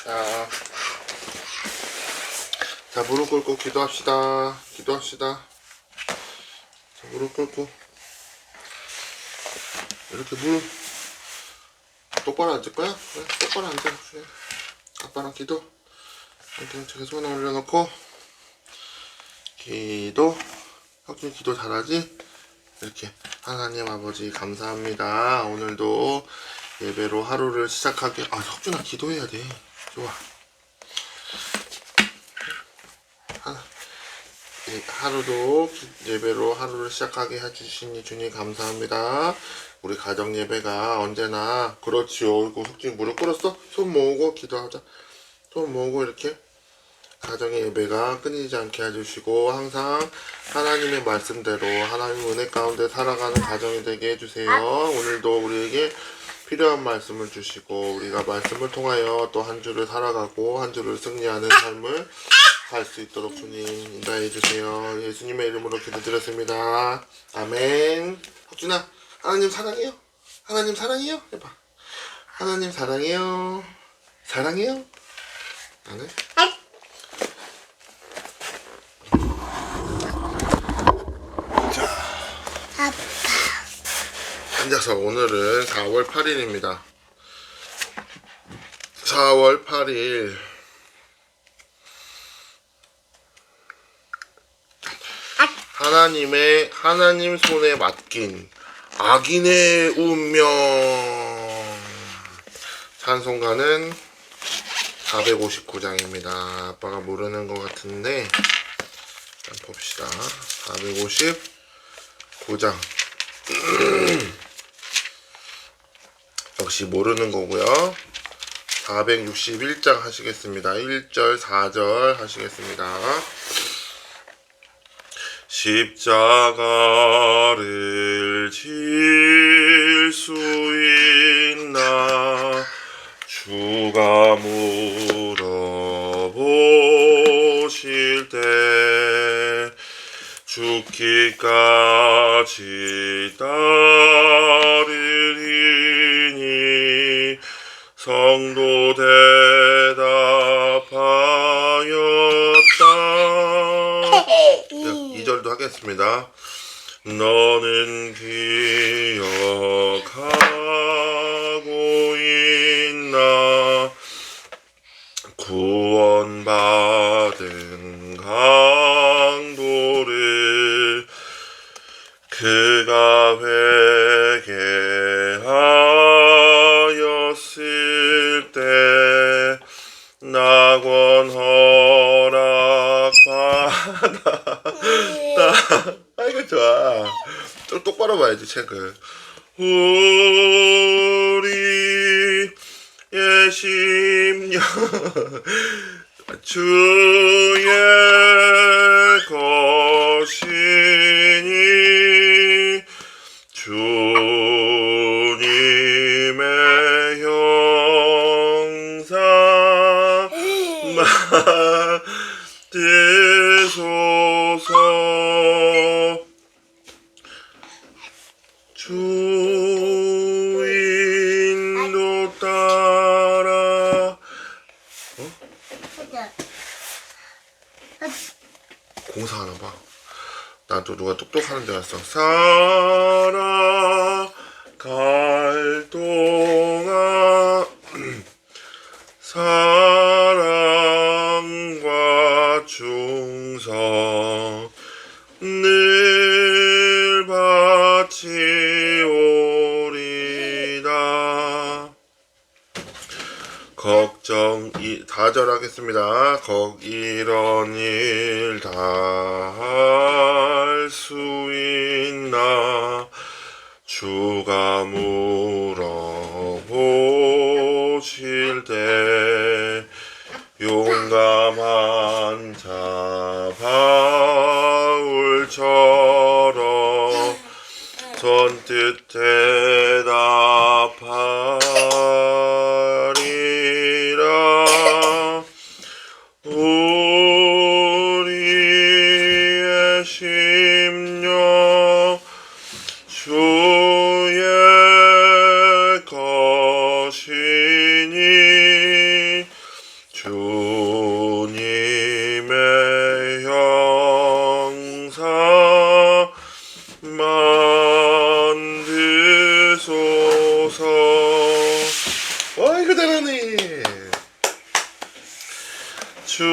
자, 자, 무릎 꿇고 기도합시다. 기도합시다. 자, 무릎 꿇고. 이렇게 무릎 똑바로 앉을 거야? 그래, 똑바로 앉아. 그래. 아빠랑 기도. 엉덩이에 손 올려놓고 기도. 혁준이 기도 잘하지? 이렇게 하나님 아버지 감사합니다. 오늘도 예배로 하루를 시작하게. 아, 혁준아 기도해야 돼. 좋아. 하루도 예배로 하루를 시작하게 해주시니 주님 감사합니다. 우리 가정 예배가 언제나 그렇지요. 이거 혁준이 무릎 꿇었어? 손 모으고 기도하자. 손 모으고 이렇게 가정의 예배가 끊이지 않게 해주시고 항상 하나님의 말씀대로 하나님 은혜 가운데 살아가는 가정이 되게 해주세요. 오늘도 우리에게 필요한 말씀을 주시고 우리가 말씀을 통하여 또 한 주를 살아가고 한 주를 승리하는 삶을 살 수 있도록 주님 인도해 주세요. 예수님의 이름으로 기도드렸습니다. 아멘. 혁준아, 하나님 사랑해요. 하나님 사랑해요. 해봐. 하나님 사랑해요. 사랑해요. 안 해? 앉아서 오늘은 4월 8일입니다. 4월 8일 하나님 손에 맡긴 악인의 운명. 찬송가는 459장입니다. 아빠가 모르는 것 같은데 일단 봅시다. 459장 역시 모르는 거고요. 461장 하시겠습니다. 1절 4절 하시겠습니다. 십자가를 질 수 있나 주가 물어보실 때 죽기까지 따르리니 성도 대답하였다. 2절도 하겠습니다. 너는 기억하고 있나 구원받은 강도를 그가 회개하였을 때 낙원 허락받았다. 아이고 좋아. 똑바로 봐야지 책을. 우리의 심령 주의 것이니 주님의 형상 맡으소서. 주 인도 따라. 공사하나 봐. 나도 누가 똑똑하는 줄 알았어. 살아갈 동안 사랑과 충성 늘 바치오리다. 걱정 4절 하겠습니다. 이런 일 다 할 수 있나 주가 물어보실 때 용감한 자 바울처럼 선뜻 대답하리라. 우리의 심령 주의 것이니 잘하네. 주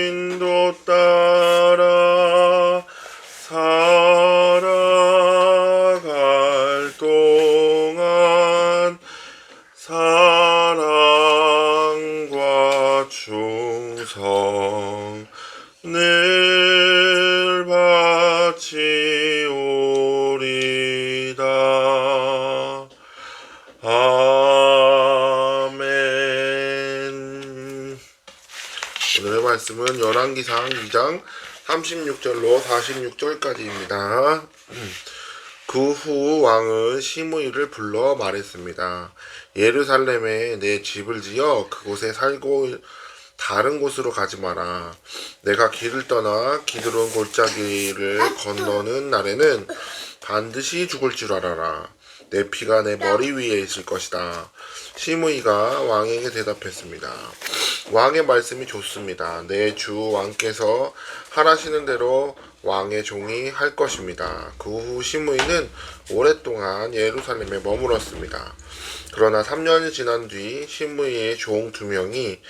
인도 따라 살아갈 동안 사랑과 충성 늘 바치오리다. 아멘. 오늘의 말씀은 열왕기상 2장 36절로 46절까지입니다. 그 후 왕은 시므이를 불러 말했습니다. 예루살렘에 내 집을 지어 그곳에 살고 다른 곳으로 가지 마라. 내가 길을 떠나 기드론 골짜기를 건너는 날에는 반드시 죽을 줄 알아라. 내 피가 내 머리 위에 있을 것이다. 시므이가 왕에게 대답했습니다. 왕의 말씀이 좋습니다. 내 주 왕께서 하라시는 대로 왕의 종이 할 것입니다. 그 후 시므이는 오랫동안 예루살렘에 머물었습니다. 그러나 3년이 지난 뒤 시므이의 종 2명이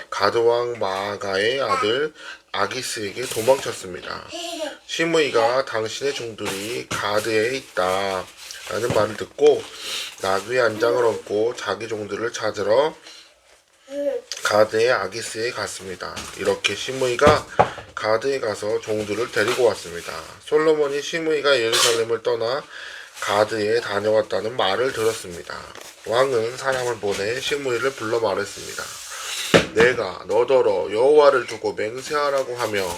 가드왕 마아가의 아들 아기스에게 도망쳤습니다. 시므이가 당신의 종들이 가드에 있다 라는 말을 듣고 나귀의 안장을 얹고 자기 종들을 찾으러 가드의 아기스에 갔습니다. 이렇게 시므이가 가드에 가서 종들을 데리고 왔습니다. 솔로몬이 시므이가 예루살렘을 떠나 가드에 다녀왔다는 말을 들었습니다. 왕은 사람을 보내 시므이를 불러 말했습니다. 내가 너더러 여호와를 두고 맹세하라고 하며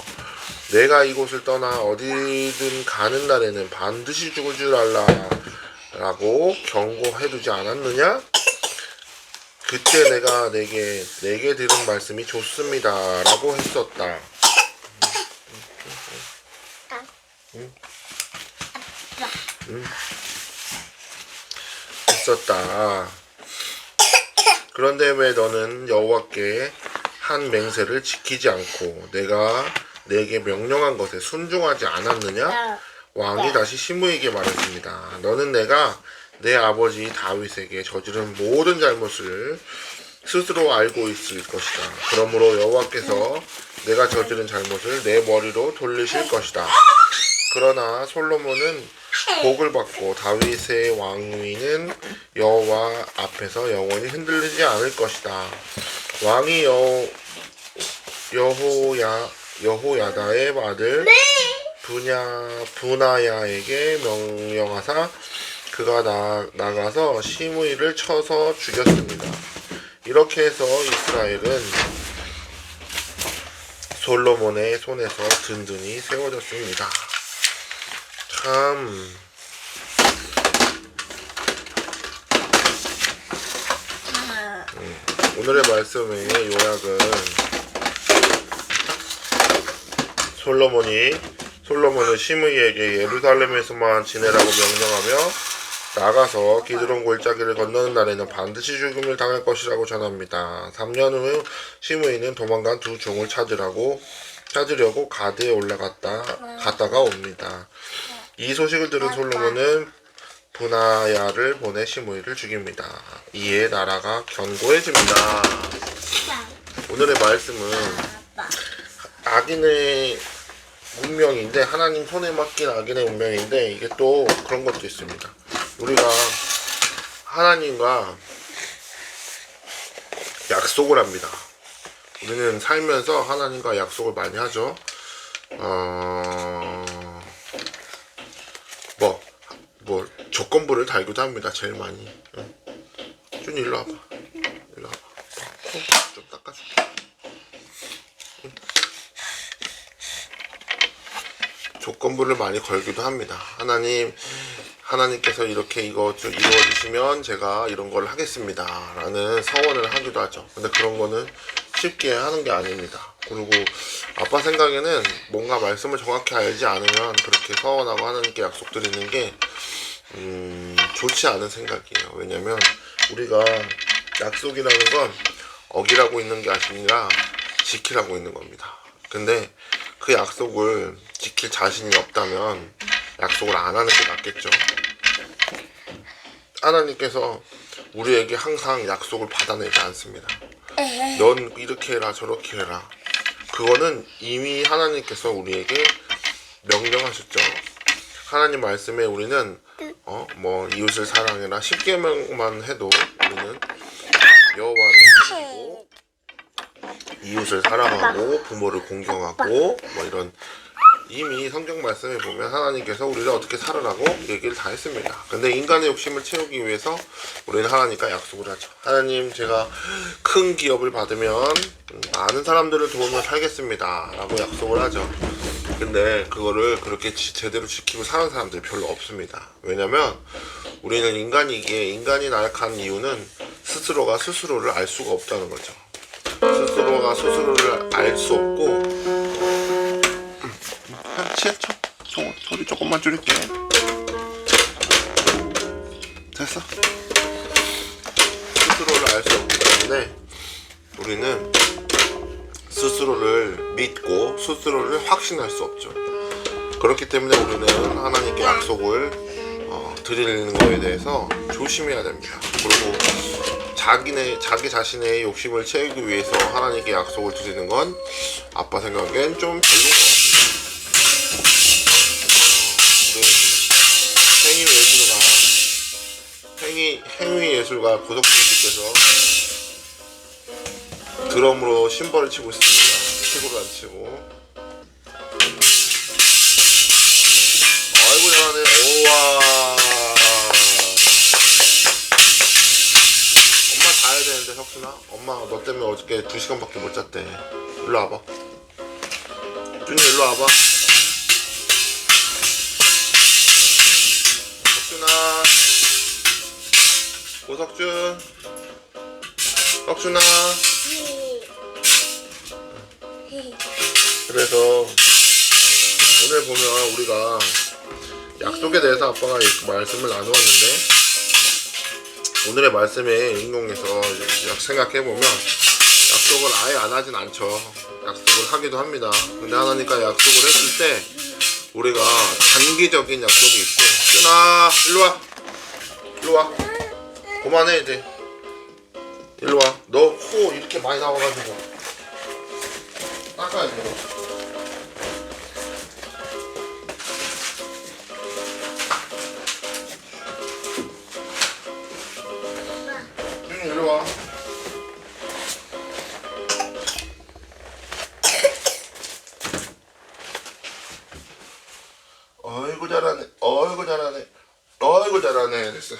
내가 이곳을 떠나 어디든 가는 날에는 반드시 죽을 줄 알라 라고 경고해두지 않았느냐? 그때 내가 내게 들은 말씀이 좋습니다 라고 했었다. 했었다. 그런데 왜 너는 여호와께 한 맹세를 지키지 않고 내가 내게 명령한 것에 순종하지 않았느냐? 왕이 다시 시므이에게 말했습니다. 너는 내가 내 아버지 다윗에게 저지른 모든 잘못을 스스로 알고 있을 것이다. 그러므로 여호와께서 내가 저지른 잘못을 내 머리로 돌리실 것이다. 그러나 솔로몬은 복을 받고 다윗의 왕위는 여호와 앞에서 영원히 흔들리지 않을 것이다. 왕이 여호야다의 아들 분하야에게 명령하사 그가 나가서 시므이를 쳐서 죽였습니다. 이렇게 해서 이스라엘은 솔로몬의 손에서 든든히 세워졌습니다. 참 오늘의 말씀의 요약은 솔로몬은 시므이에게 예루살렘에서만 지내라고 명령하며 나가서 기드론 골짜기를 건너는 날에는 반드시 죽음을 당할 것이라고 전합니다. 3년 후 시므이는 도망간 두 종을 찾으려고 가드에 갔다가 옵니다. 이 소식을 들은 솔로몬은 분하야를 보내 시므이를 죽입니다. 이에 나라가 견고해집니다. 오늘의 말씀은 악인의 운명인데, 하나님 손에 맡긴 악인의 운명인데, 이게 또 그런 것도 있습니다. 우리가 하나님과 약속을 합니다. 우리는 살면서 하나님과 약속을 많이 하죠. 조건부를 달기도 합니다. 제일 많이. 준 일로 와봐. 좀 닦아줄게. 조건부를 많이 걸기도 합니다. 하나님께서 이렇게 이거 좀 이루어주시면 제가 이런 걸 하겠습니다 라는 서원을 하기도 하죠. 근데 그런 거는 쉽게 하는 게 아닙니다. 그리고 아빠 생각에는 뭔가 말씀을 정확히 알지 않으면 그렇게 서원하고 하나님께 약속드리는 게 좋지 않은 생각이에요. 왜냐면 우리가 약속이라는 건 어기라고 있는 게 아니라 지키라고 있는 겁니다. 근데 그 약속을 지킬 자신이 없다면 약속을 안 하는 게 낫겠죠. 하나님께서 우리에게 항상 약속을 받아내지 않습니다. 넌 이렇게 해라 저렇게 해라. 그거는 이미 하나님께서 우리에게 명령하셨죠. 하나님 말씀에 우리는 뭐 이웃을 사랑해라 10계명만 해도 우리는 여호와를 섬기고 이웃을 사랑하고 부모를 공경하고 뭐 이런 이미 성경 말씀에 보면 하나님께서 우리를 어떻게 살아라고 얘기를 다 했습니다. 근데 인간의 욕심을 채우기 위해서 우리는 하나님과 약속을 하죠. 하나님, 제가 큰 기업을 받으면 많은 사람들을 도우며 살겠습니다 라고 약속을 하죠. 근데 그거를 그렇게 제대로 지키고 사는 사람들이 별로 없습니다. 왜냐면 우리는 인간이기에, 인간이 나약한 이유는 스스로가 스스로를 알 수가 없다는 거죠. 스스로가 스스로를 알 수 없고, 소리 조금만 줄일게. 됐어. 스스로를 알 수 없기 때문에 우리는 스스로를 믿고 스스로를 확신할 수 없죠. 그렇기 때문에 우리는 하나님께 약속을 드리는 거에 대해서 조심해야 됩니다. 그리고 자기 자신의 욕심을 채우기 위해서 하나님께 약속을 드리는 건 아빠 생각엔 좀 별로인 것 같습니다. 행위예술가 고석준님께서 드럼으로 심벌을 치고 있습니다. 치고를 안 치고. 아이고 잘하네. 오와. 엄마 자야 되는데 석순아. 엄마 너 때문에 어저께 2시간밖에 못 잤대. 일로 와봐. 준이 일로 와봐. 석순아. 고석준. 석준아. 그래서 오늘 보면 우리가 약속에 대해서 아빠가 말씀을 나누었는데, 오늘의 말씀에 인용해서 생각해보면 약속을 아예 안 하진 않죠. 약속을 하기도 합니다. 근데 하나님과 약속을 했을 때 우리가 단기적인 약속이 있고, 준아 일로와. 일로와. 그만해 이제. 일로와. 너 코 이렇게 많이 나와가지고 닦아야지. 준이 일로와. 어이구 잘하네. 어이구 잘하네. 어이구 잘하네. 됐어.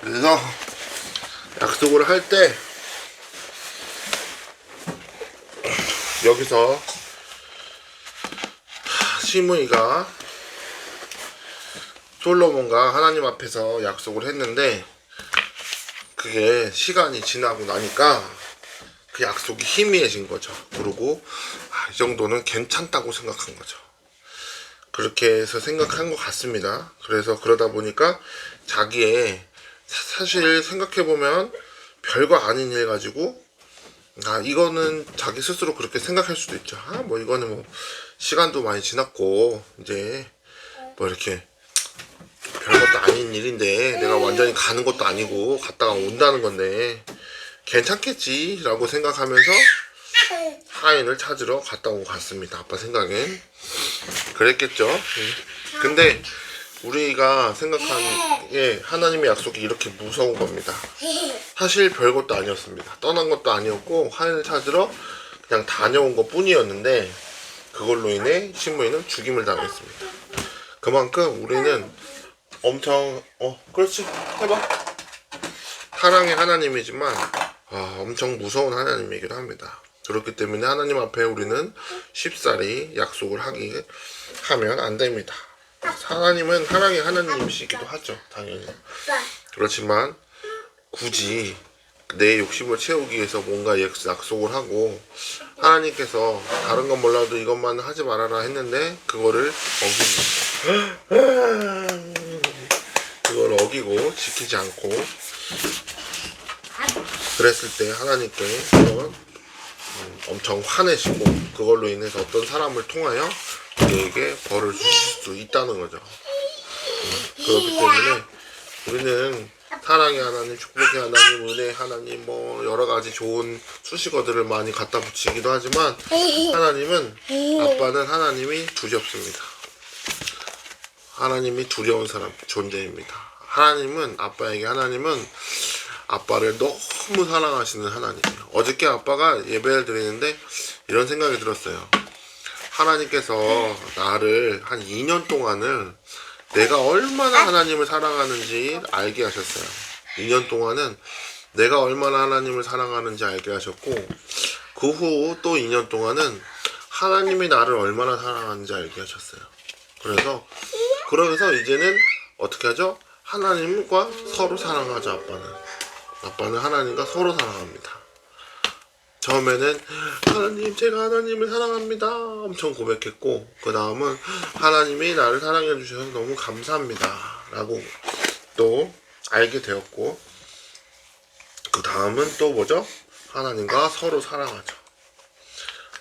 그래서 약속을 할 때 여기서 시므이가 솔로몬과 하나님 앞에서 약속을 했는데, 그게 시간이 지나고 나니까 그 약속이 희미해진 거죠. 그리고 이 정도는 괜찮다고 생각한 거죠. 그렇게 해서 생각한 것 같습니다. 그래서 그러다 보니까 자기의, 사실 생각해보면 별거 아닌 일 가지고 이거는 자기 스스로 그렇게 생각할 수도 있죠. 뭐 이거는 뭐 시간도 많이 지났고 이제 뭐 이렇게 별것도 아닌 일인데 내가 완전히 가는 것도 아니고 갔다가 온다는 건데 괜찮겠지 라고 생각하면서 하인을 찾으러 갔다 온 것 같습니다. 아빠 생각엔 그랬겠죠. 근데 우리가 생각하기에 하나님의 약속이 이렇게 무서운 겁니다. 사실 별것도 아니었습니다. 떠난 것도 아니었고 하인을 찾으러 그냥 다녀온 것 뿐이었는데, 그걸로 인해 시므이는 죽임을 당했습니다. 그만큼 우리는 엄청 그렇지 해봐. 사랑의 하나님이지만 엄청 무서운 하나님이기도 합니다. 그렇기 때문에 하나님 앞에 우리는 쉽사리 약속을 하면 안 됩니다. 하나님은 사랑의 하나님이시기도 하죠, 당연히. 그렇지만 굳이 내 욕심을 채우기 위해서 뭔가 약속을 하고, 하나님께서 다른 건 몰라도 이것만 하지 말아라 했는데 그걸 어기고 지키지 않고 그랬을 때 하나님께서 엄청 화내시고, 그걸로 인해서 어떤 사람을 통하여 우리에게 벌을 주실 수 있다는 거죠. 그렇기 때문에 우리는 사랑의 하나님, 축복의 하나님, 은혜의 하나님, 뭐 여러 가지 좋은 수식어들을 많이 갖다 붙이기도 하지만 하나님은, 아빠는 하나님이 두렵습니다. 하나님이 두려운 사람, 존재입니다. 하나님은, 아빠에게 하나님은 아빠를 너무 사랑하시는 하나님이에요. 어저께 아빠가 예배를 드리는데 이런 생각이 들었어요. 하나님께서 나를 한 2년 동안을 내가 얼마나 하나님을 사랑하는지 알게 하셨어요. 2년 동안은 내가 얼마나 하나님을 사랑하는지 알게 하셨고, 그 후 또 2년 동안은 하나님이 나를 얼마나 사랑하는지 알게 하셨어요. 그러면서 이제는 어떻게 하죠? 하나님과 서로 사랑하죠. 아빠는 하나님과 서로 사랑합니다. 처음에는 하나님, 제가 하나님을 사랑합니다 엄청 고백했고, 그 다음은 하나님이 나를 사랑해 주셔서 너무 감사합니다 라고 또 알게 되었고, 그 다음은 또 뭐죠? 하나님과 서로 사랑하죠.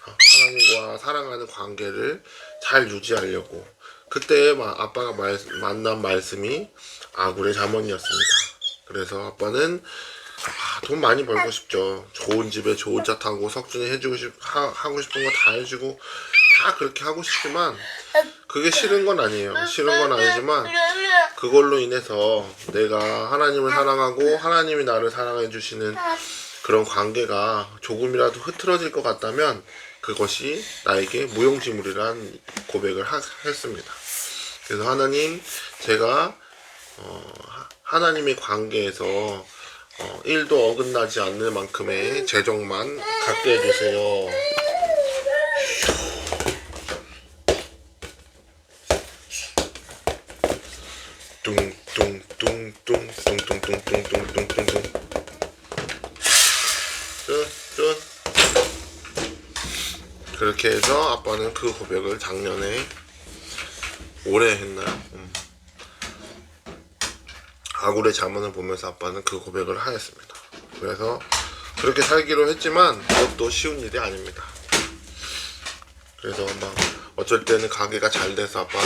하나님과 사랑하는 관계를 잘 유지하려고, 그때 아빠가 만난 말씀이 아굴의 잠언이었습니다. 그래서 아빠는 돈 많이 벌고 싶죠. 좋은 집에 좋은 차 타고 석준이 하고 싶은 거 다 해주고 다 그렇게 하고 싶지만, 그게 싫은 건 아니에요. 싫은 건 아니지만 그걸로 인해서 내가 하나님을 사랑하고 하나님이 나를 사랑해 주시는 그런 관계가 조금이라도 흐트러질 것 같다면 그것이 나에게 무용지물이란 고백을 했습니다. 그래서 하나님, 제가 하나님의 관계에서 1도 어긋나지 않는 만큼의 재정만 갖게 해주세요. 뚱뚱뚱뚱뚱뚱뚱뚱뚱뚱뚱뚱. 끝. 그렇게 해서 아빠는 그 고백을 작년에, 올해 했나요? 아굴의 잠언을 보면서 아빠는 그 고백을 하였습니다. 그래서 그렇게 살기로 했지만 그것도 쉬운 일이 아닙니다. 그래서 막 어쩔 때는 가게가 잘 돼서 아빠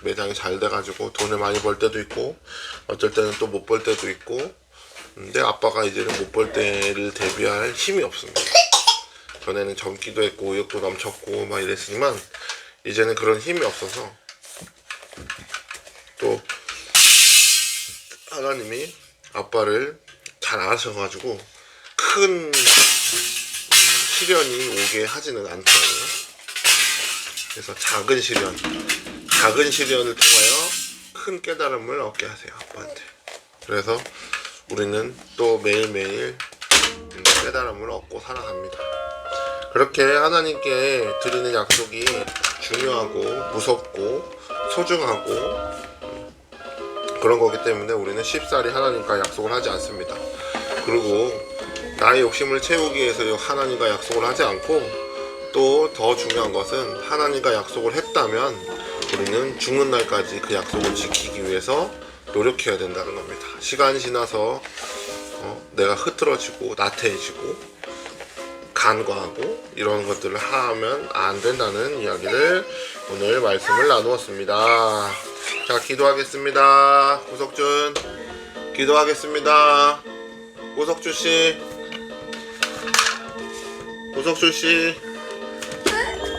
매장이 잘 돼가지고 돈을 많이 벌 때도 있고, 어쩔 때는 또 못 벌 때도 있고, 근데 아빠가 이제는 못 벌 때를 대비할 힘이 없습니다. 전에는 젊기도 했고 의욕도 넘쳤고 막 이랬지만 이제는 그런 힘이 없어서, 또 하나님이 아빠를 잘 아셔가지고 큰 시련이 오게 하지는 않더라고요. 그래서 작은 시련을 통하여 큰 깨달음을 얻게 하세요, 아빠한테. 그래서 우리는 또 매일매일 깨달음을 얻고 살아갑니다. 그렇게 하나님께 드리는 약속이 중요하고 무섭고 소중하고 그런 거기 때문에 우리는 쉽사리 하나님과 약속을 하지 않습니다. 그리고 나의 욕심을 채우기 위해서 하나님과 약속을 하지 않고, 또 더 중요한 것은 하나님과 약속을 했다면 우리는 죽는 날까지 그 약속을 지키기 위해서 노력해야 된다는 겁니다. 시간이 지나서 내가 흐트러지고 나태해지고 간과하고 이런 것들을 하면 안 된다는 이야기를 오늘 말씀을 나누었습니다. 자, 기도하겠습니다. 고석준 기도하겠습니다. 고석준씨,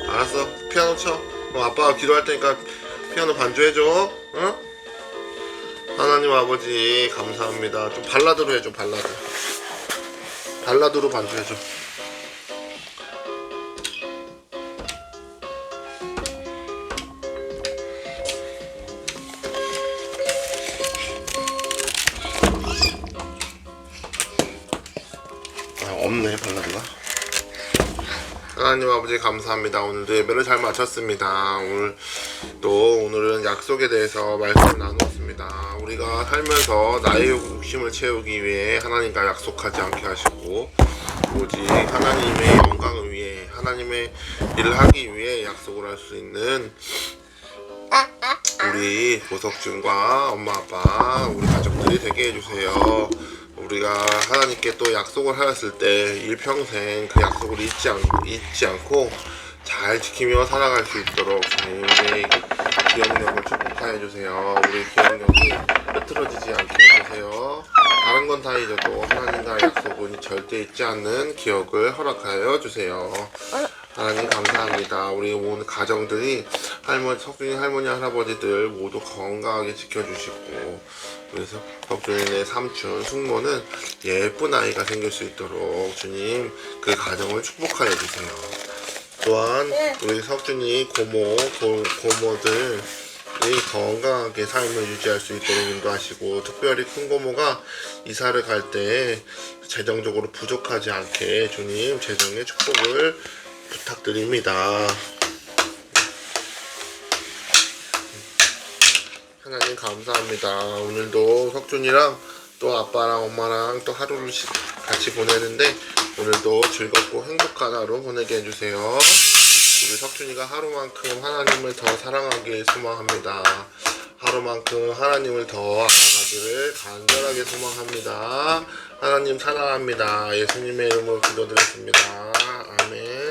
알았어, 피아노 쳐. 아빠가 기도할 테니까 피아노 반주해줘. 응? 하나님 아버지 감사합니다. 좀 발라드로 해줘. 발라드로 반주해줘. 없네, 발라드가. 하나님 아버지 감사합니다. 오늘도 예배를 잘 마쳤습니다. 오늘은 약속에 대해서 말씀을 나누었습니다. 우리가 살면서 나의 욕심을 채우기 위해 하나님과 약속하지 않게 하시고, 오직 하나님의 영광을 위해, 하나님의 일을 하기 위해 약속을 할 수 있는 우리 고석준과 엄마 아빠, 우리 가족들이 되게 해주세요. 우리가 하나님께 또 약속을 하였을 때 일평생 그 약속을 잊지 않고 잘 지키며 살아갈 수 있도록 주님의 기억력을 축복합니다. 허락하여 주세요. 우리 기억력이 흐트러지지 않게 해주세요. 다른 건 다 잊어도 하나님과의 약속은 절대 잊지 않는 기억을 허락하여 주세요. 하나님 감사합니다. 우리 온 가정들이 석준이 할머니 할아버지들 모두 건강하게 지켜주시고, 그래서 석준이네 삼촌 숙모는 예쁜 아이가 생길 수 있도록 주님 그 가정을 축복하여 주세요. 또한 우리 석준이 고모들이 건강하게 삶을 유지할 수 있도록 인도하시고, 특별히 큰 고모가 이사를 갈 때 재정적으로 부족하지 않게 주님 재정의 축복을 부탁드립니다. 하나님 감사합니다. 오늘도 석준이랑 또 아빠랑 엄마랑 또 하루를 같이 보내는데 오늘도 즐겁고 행복한 하루 보내게 해주세요. 우리 석준이가 하루만큼 하나님을 더 사랑하길 소망합니다. 하루만큼 하나님을 더 알아가기를 간절하게 소망합니다. 하나님 사랑합니다. 예수님의 이름으로 기도드렸습니다. 아멘.